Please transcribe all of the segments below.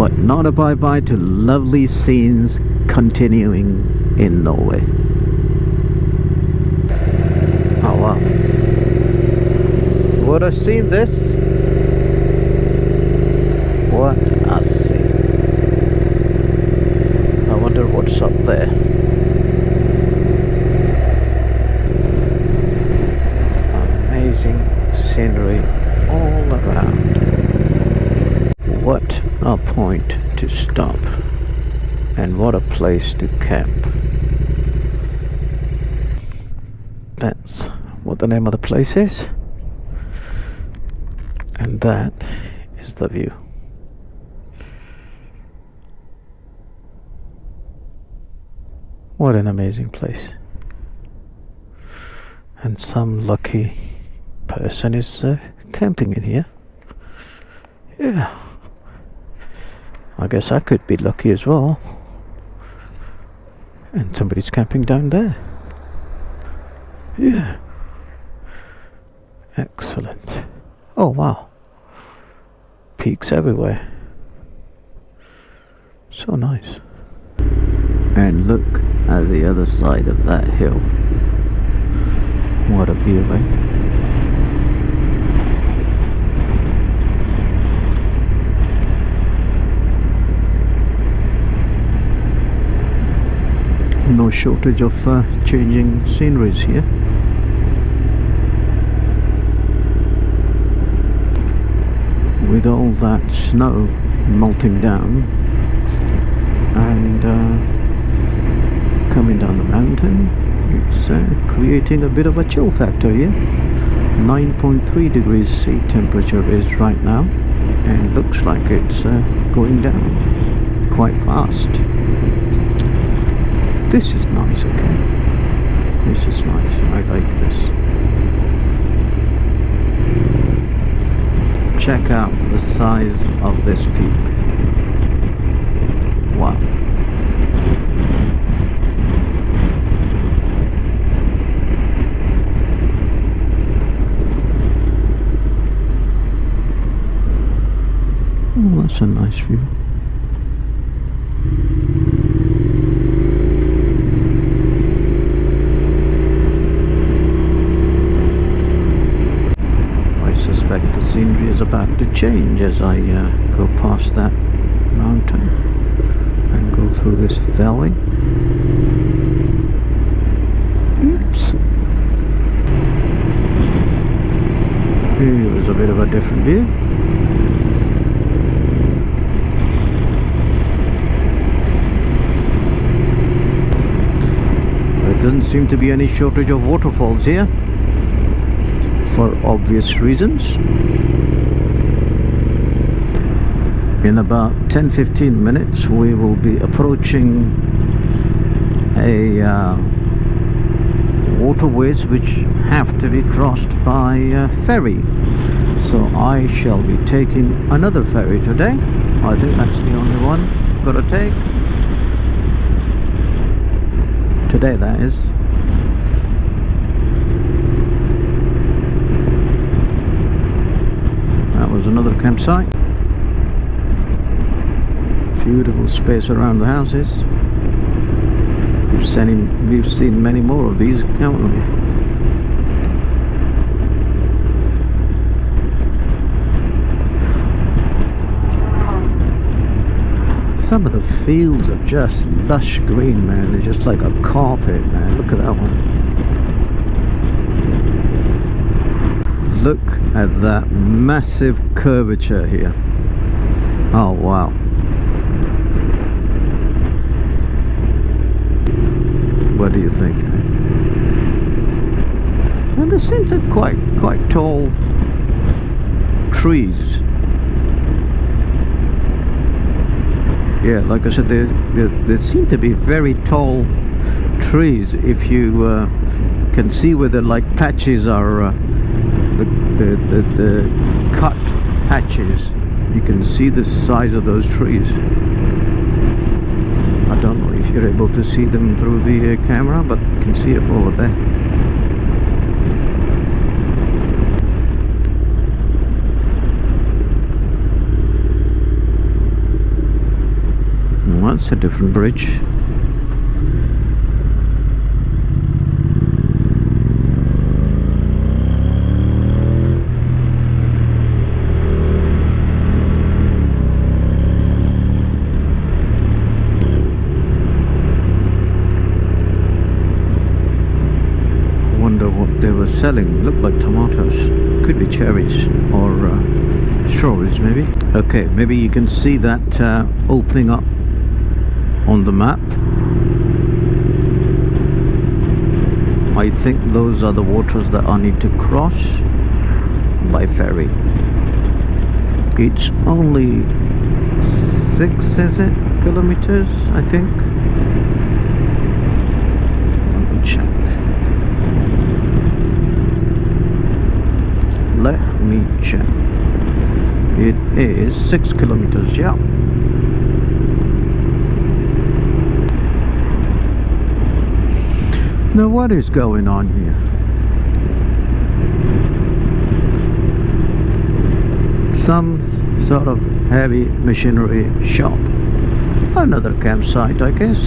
but not a bye-bye to lovely scenes continuing in Norway. Oh wow. What a scene this. What a scene. I wonder what's up there. Amazing scenery all around. What a point to stop, and what a place to camp. That's what the name of the place is, and that is the view. What an amazing place. And some lucky person is camping in here. Yeah, I guess I could be lucky as well. And somebody's camping down there. Yeah. Excellent. Oh wow. Peaks everywhere. So nice. And look at the other side of that hill. What a view, eh? No shortage of changing sceneries here. With all that snow melting down and coming down the mountain, it's creating a bit of a chill factor here. 9.3 degrees sea temperature is right now, and looks like it's going down quite fast. This is nice, okay? This is nice. I like this. Check out the size of this peak. Wow. Oh, that's a nice view. The scenery is about to change as I go past that mountain and go through this valley. Oops. Here is a bit of a different view. There doesn't seem to be any shortage of waterfalls here, for obvious reasons. In about 10-15 minutes we will be approaching a waterways which have to be crossed by ferry. So I shall be taking another ferry today. I think that's the only one I've got to take. Today, that is. Was another campsite. Beautiful space around the houses. We've seen many more of these, haven't we? Some of the fields are just lush green, man. They're just like a carpet, man. Look at that one. Look at that massive curvature here. Oh wow. What do you think? And there seem to be quite tall trees. Yeah, like I said, there seem to be very tall trees. If you can see where the like patches are, the cut patches, you can see the size of those trees. I don't know if you're able to see them through the camera, but you can see it over there. That's a different bridge. Wonder what they were selling. Looked like tomatoes. Could be cherries or strawberries maybe. Okay, maybe you can see that opening up on the map. I think those are the waters that I need to cross by ferry. It's only 6, is it, kilometers, I think. Let me check. Let me check. It is 6 kilometers, yeah. Now what is going on here? Some sort of heavy machinery shop. Another campsite, I guess.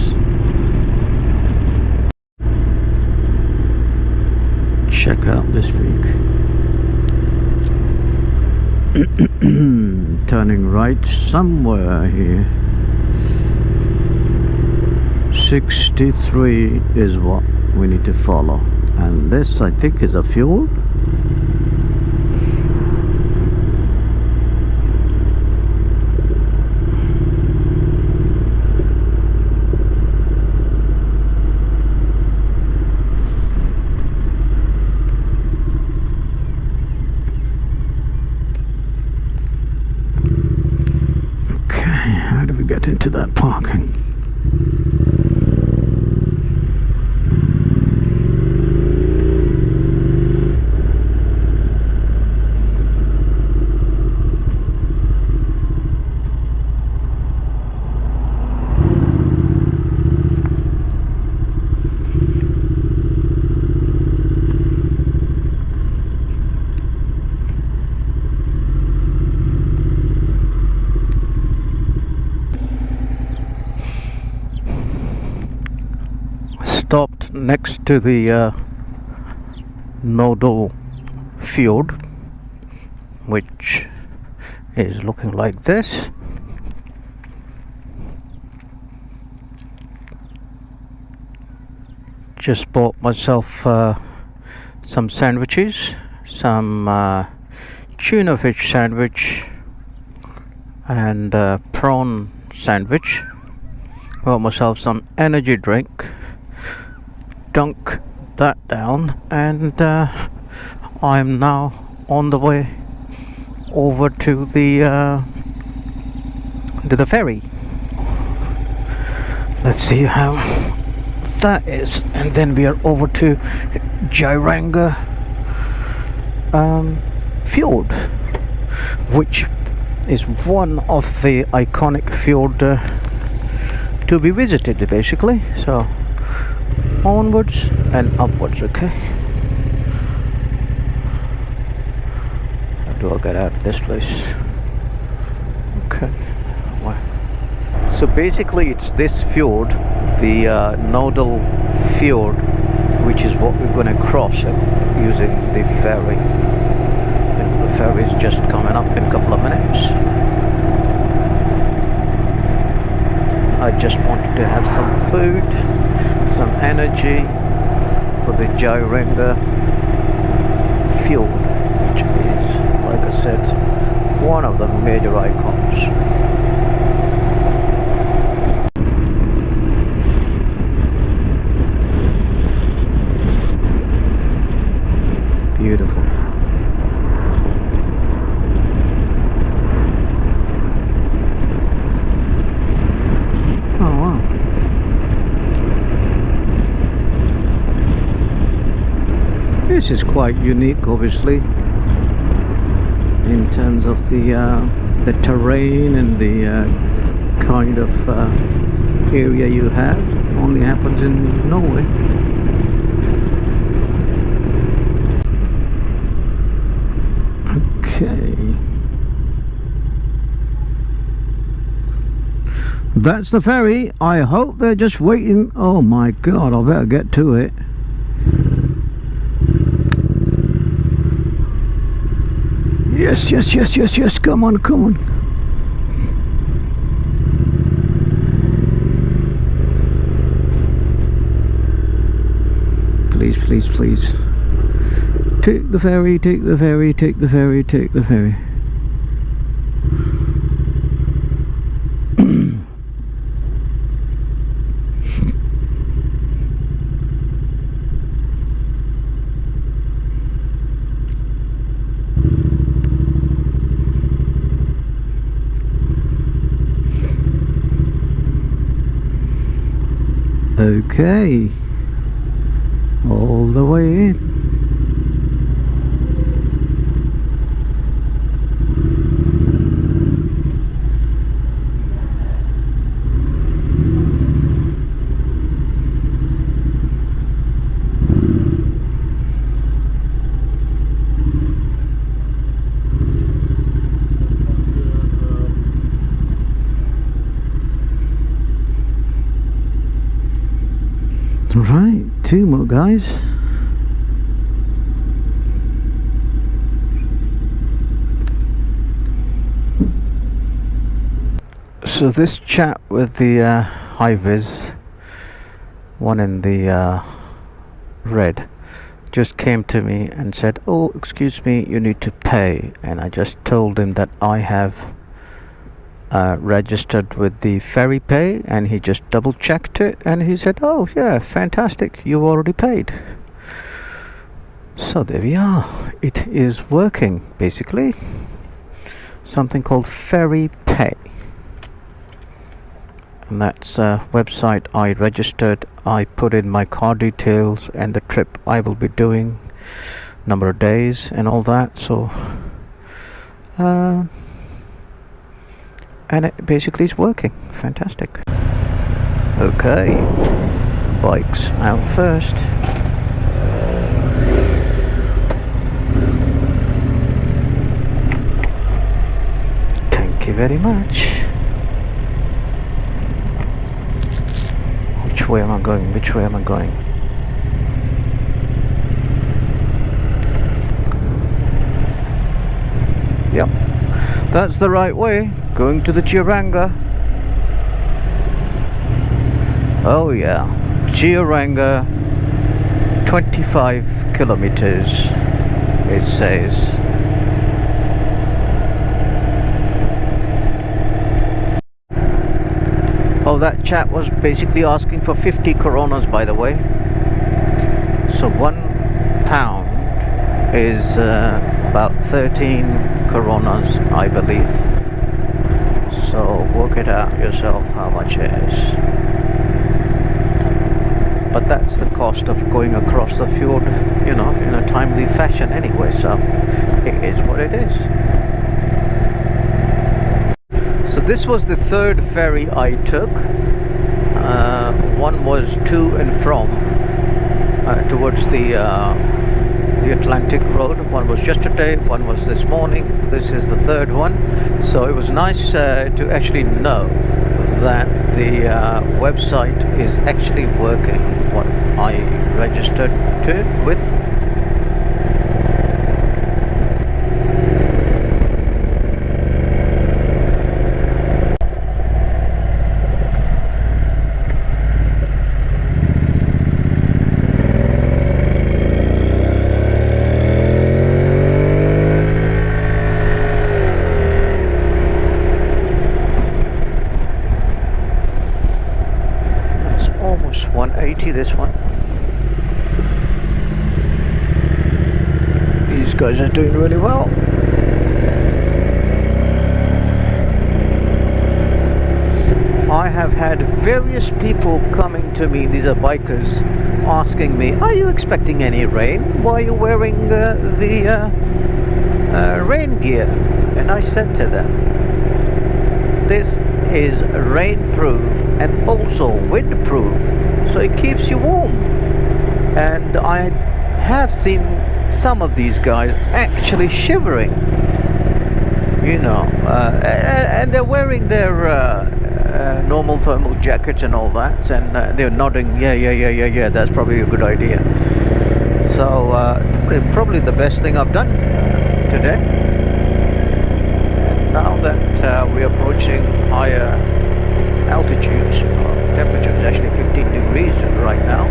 Check out this peak. Turning right somewhere here. 63 is what we need to follow, and this I think is a fjord. Okay, how do we get into that parking? Stopped next to the Fjord, which is looking like this. Just bought myself some sandwiches, some tuna fish sandwich and prawn sandwich. Got myself some energy drink. Dunk that down, and I'm now on the way over to the ferry. Let's see how that is, and then we are over to Geiranger Fjord, which is one of the iconic fjord to be visited, basically. So onwards and upwards. Okay, how do I get out of this place? Okay, well, so basically it's this fjord, the Nodal Fjord, which is what we're going to cross using the ferry. And the ferry is just coming up in a couple of minutes. I just wanted to have some food, some energy for the Geiranger Fjord, which is, like I said, one of the major icons. Beautiful. Oh wow. This is quite unique, obviously, in terms of the terrain and the kind of area you have. Only happens in Norway. Okay. That's the ferry. I hope they're just waiting. Oh my god, I better get to it. Yes, yes, yes, yes, yes. Come on, come on. Please, please, please. Take the ferry, take the ferry, take the ferry, take the ferry. Okay, all the way in. Right, two more guys. So this chap with the high-vis, one in the red, just came to me and said, "Oh, excuse me, you need to pay." And I just told him that I have registered with the ferry pay, and he just double checked it and he said, "Oh yeah, fantastic, you've already paid." So there we are, it is working basically. Something called ferry pay, and that's a website I registered. I put in my car details and the trip I will be doing, number of days and all that. So and it basically is working. Fantastic. Okay, bikes out first. Thank you very much. Which way am I going? Which way am I going? Yep, that's the right way. Going to the Geiranger. Oh yeah, Geiranger, 25 kilometers it says. Oh, that chap was basically asking for 50 coronas, by the way. So £1 is about 13 coronas, I believe. So work it out yourself how much it is. But that's the cost of going across the fjord, you know, in a timely fashion anyway, so it is what it is. So this was the third ferry I took. One was to and from towards the Atlantic road. One was yesterday, one was this morning, this is the third one. So it was nice to actually know that the website is actually working, what I registered with. Almost 180 this one. These guys are doing really well. I have had various people coming to me, these are bikers, asking me, "Are you expecting any rain? Why are you wearing the rain gear?" And I said to them, this is rain-proof and also wind-proof, so it keeps you warm. And I have seen some of these guys actually shivering, you know, and they're wearing their normal thermal jackets and all that, and they're nodding, yeah, that's probably a good idea. So probably the best thing I've done today. Now that we're approaching higher altitudes, temperature is actually 15 degrees right now,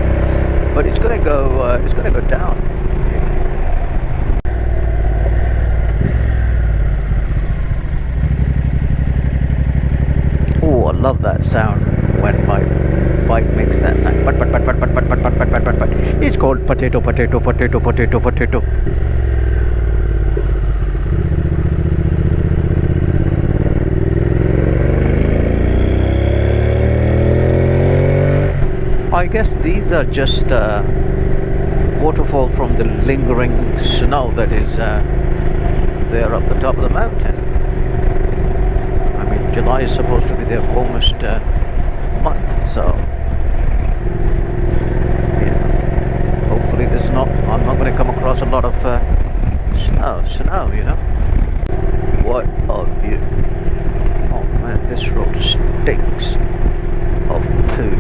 but it's going to go down. Oh, I love that sound when my bike makes that sound. But. It's called potato. I guess these are just waterfall from the lingering snow that is there up the top of the mountain. I mean, July is supposed to be their warmest month, so yeah. Hopefully I'm not going to come across a lot of snow, you know. What a view. Oh man, this road stinks of poo.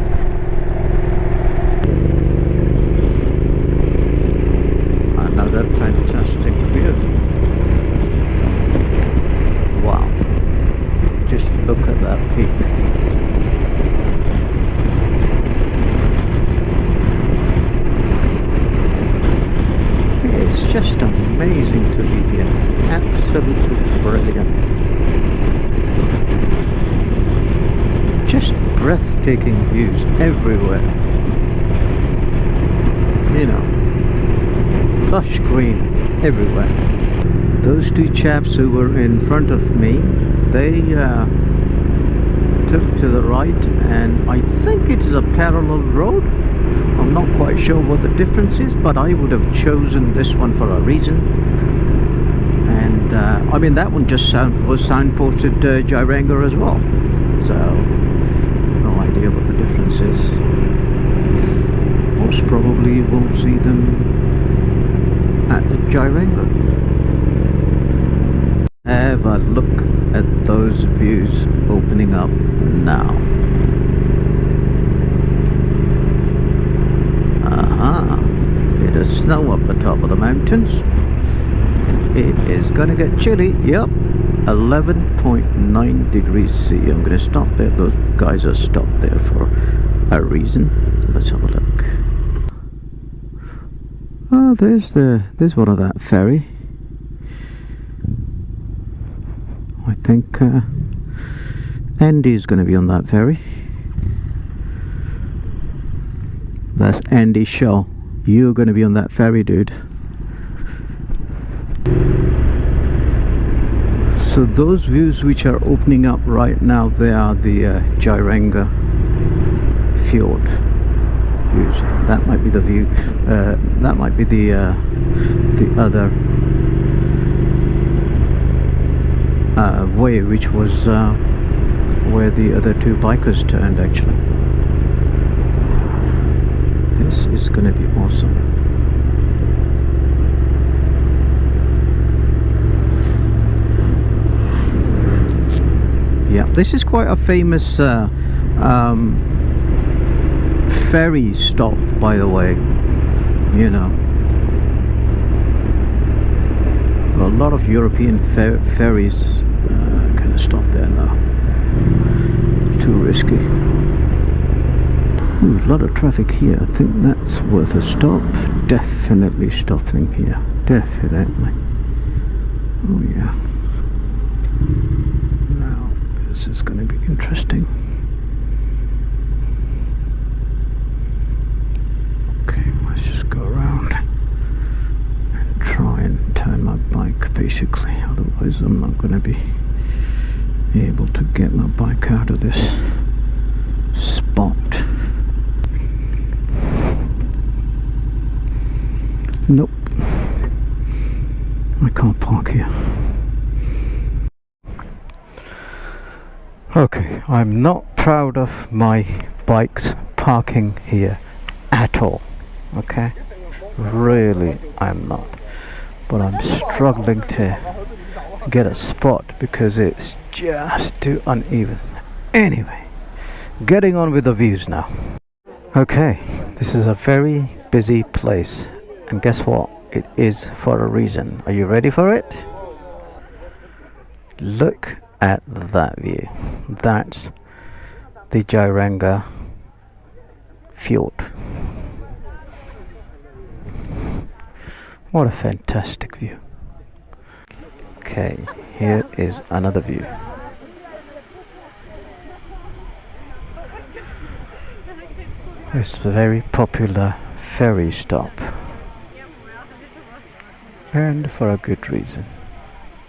Another fantastic view. Wow. Just look at that peak. It's just amazing to be here. Absolutely brilliant. Just breathtaking views everywhere. You know, lush green everywhere. Those two chaps who were in front of me, they took to the right, and I think it is a parallel road. I'm not quite sure what the difference is, but I would have chosen this one for a reason. And I mean, that one just was signposted Geiranger as well, so no idea what the difference is. Most probably we'll see them at the Geiranger. Have a look at those views opening up now. Bit of snow up the top of the mountains. It is gonna get chilly. Yep, 11.9 degrees C. I'm gonna stop there. Those guys are stopped there for a reason. Let's have a look. Oh, there's one of that ferry. I think Andy's going to be on that ferry. That's Andy Shaw. You're going to be on that ferry, dude. So those views which are opening up right now, they are the Geiranger Fjord views. That might be the view. That might be the other way, which was where the other two bikers turned. Actually, this is going to be awesome. Yeah, this is quite a famous ferry stop, by the way. You know, a lot of European ferries kind of stop there now. Too risky. Ooh, a lot of traffic here. I think that's worth a stop. Definitely stopping here. Definitely. Oh yeah. Now this is going to be interesting. Okay, let's just go around and try and turn my bike, basically. Otherwise I'm not going to be able to get my bike out of this spot. Nope, I can't park here. Okay, I'm not proud of my bike's parking here at all. Okay, really I'm not, but I'm struggling to get a spot because it's just too uneven. Anyway, Getting on with the views now. Okay, this is a very busy place, and guess what? It is for a reason. Are you ready for it? Look at that view. That's the Geiranger Fjord. What a fantastic view. Okay, here is another view. It's a very popular ferry stop, and for a good reason.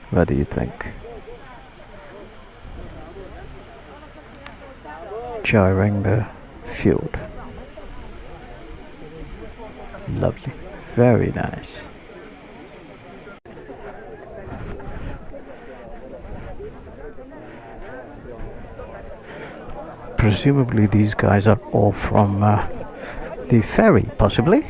What do you think? Geiranger Fjord. Lovely, very nice. Presumably these guys are all from the ferry, possibly.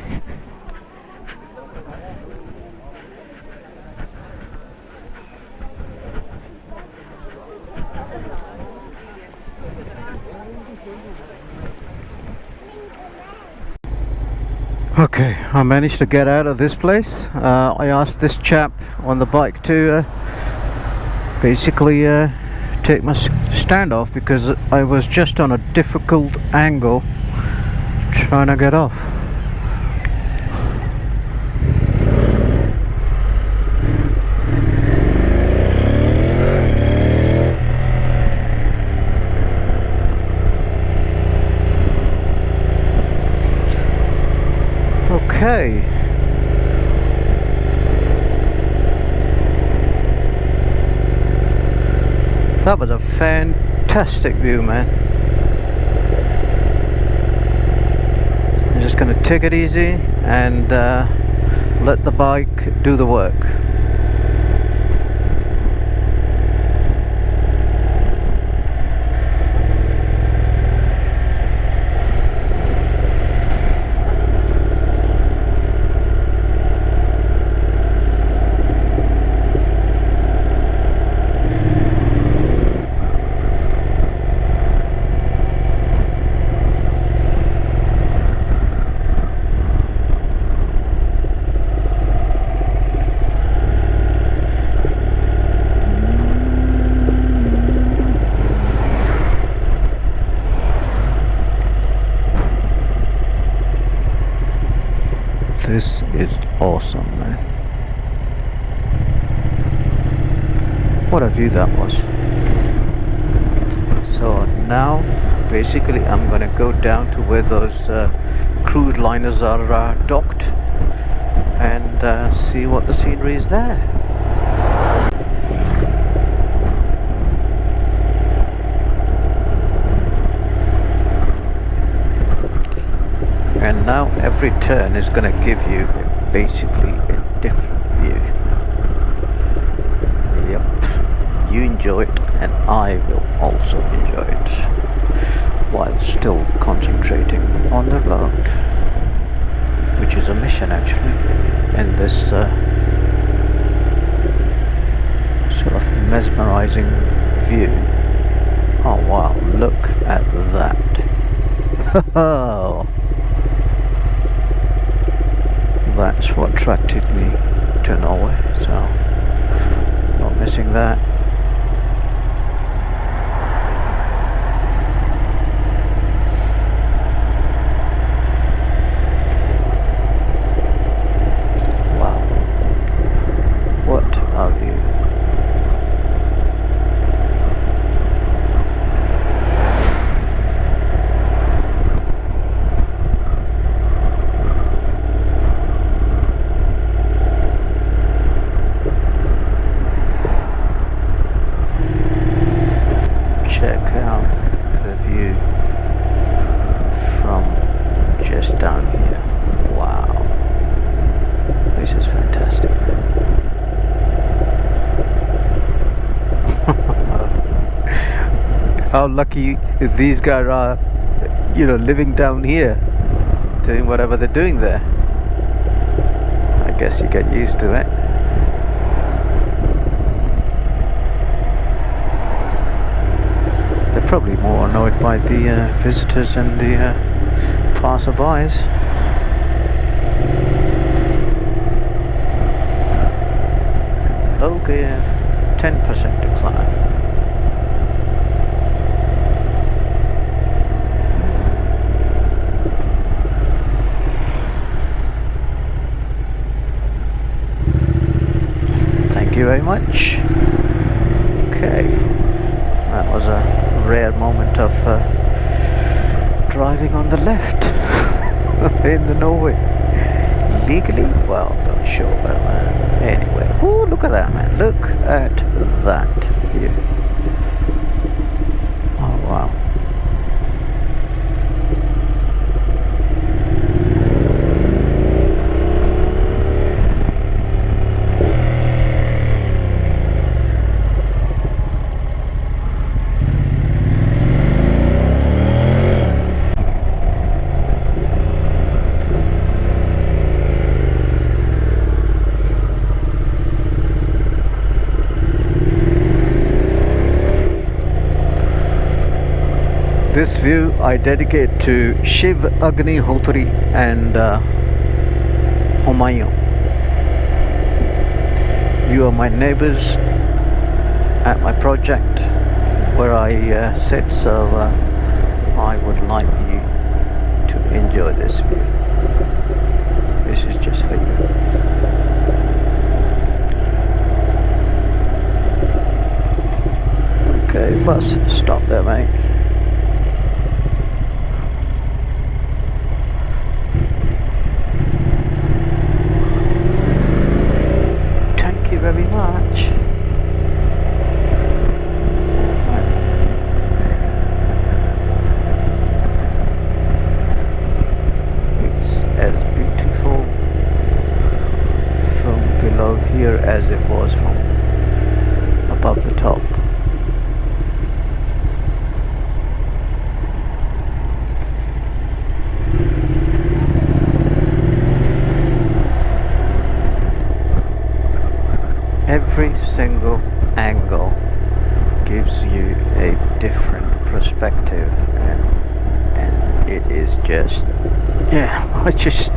Okay, I managed to get out of this place. I asked this chap on the bike to basically take my stand off because I was just on a difficult angle trying to get off. Okay. That was a fantastic view, man. I'm just going to take it easy and let the bike do the work. This is awesome, man. What a view that was. So now basically I'm gonna go down to where those crude liners are docked and see what the scenery is there. And now every turn is going to give you basically a different view. Yep, you enjoy it and I will also enjoy it while still concentrating on the road, which is a mission actually, in this sort of mesmerizing view. Oh wow, look at that. Oh, that's what attracted me to Norway, so not missing that. Wow, what a view. Check out the view from just down here. Wow, this is fantastic. How lucky these guys are, you know, living down here, doing whatever they're doing there. I guess you get used to it. probably more annoyed by the visitors and the passerbys. Low gear, 10% decline. Thank you very much. Okay, that was a rare moment of driving on the left in the Norway. Legally? Well, not sure about that. Anyway, oh, look at that, man. Look at that view. Oh, wow. This view I dedicate to Shiv, Agni Hotri and Humayun. You are my neighbors at my project where I sit, so I would like you to enjoy this view. This is just for you. Okay, bus, stop there, mate. Very much. It's as beautiful from below here as it was from above the top. Every single angle gives you a different perspective, and it is just, yeah, it's just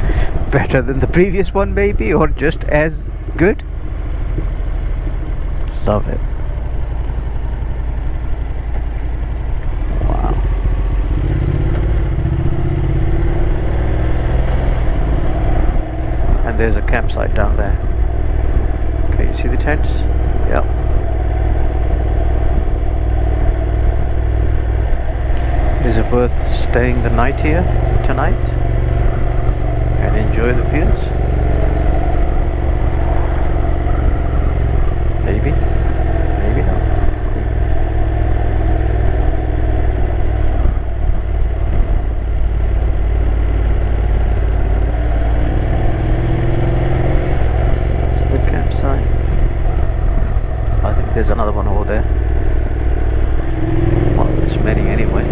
better than the previous one maybe, or just as good. Love it. Wow. And there's a campsite down there. You see the tents? Yep. Is it worth staying the night here tonight and enjoy the views? Maybe, maybe not. There's another one over there. Well, there's many anyway.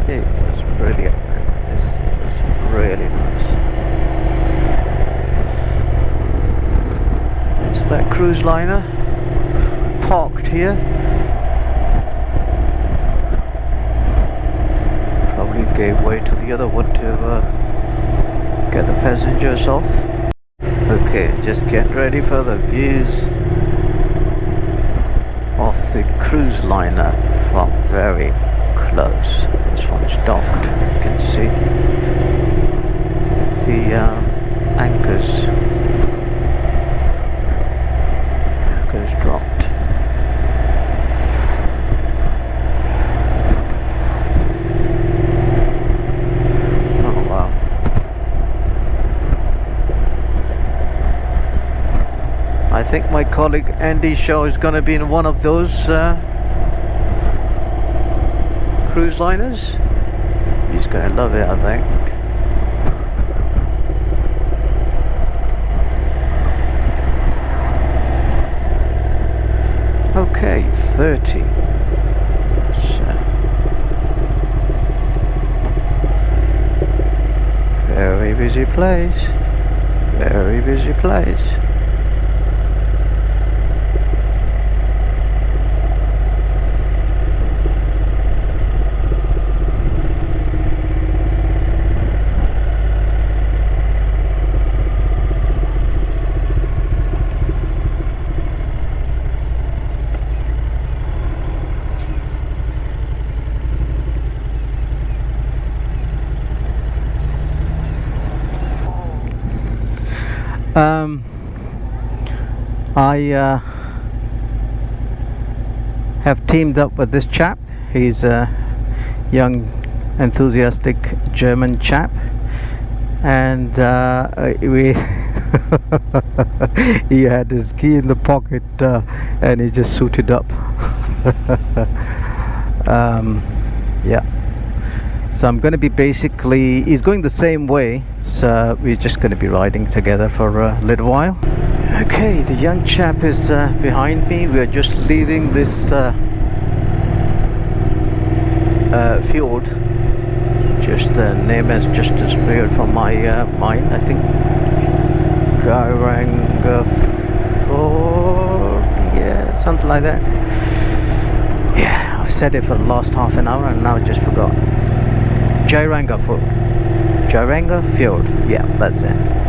It was brilliant. This was really nice. It's that cruise liner parked here. Gave way to the other one to get the passengers off. Okay, just get ready for the views of the cruise liner from very close. This one's docked, you can see the anchors dropped. I think my colleague Andy's show is going to be in one of those cruise liners. He's going to love it, I think. Okay, 30. Very Very busy place. Very busy place. I have teamed up with this chap. He's a young, enthusiastic German chap, and we he had his key in the pocket, and he just suited up. Yeah. So I'm going to be basically, he's going the same way, so we're just going to be riding together for a little while. Okay, the young chap is behind me. We're just leaving this fjord. Just the name has just disappeared from my mind. I think Geiranger Fjord, yeah, something like that. Yeah, I've said it for the last half an hour and now I just forgot. Geiranger Fjord. Geiranger Fjord. Yeah, that's it.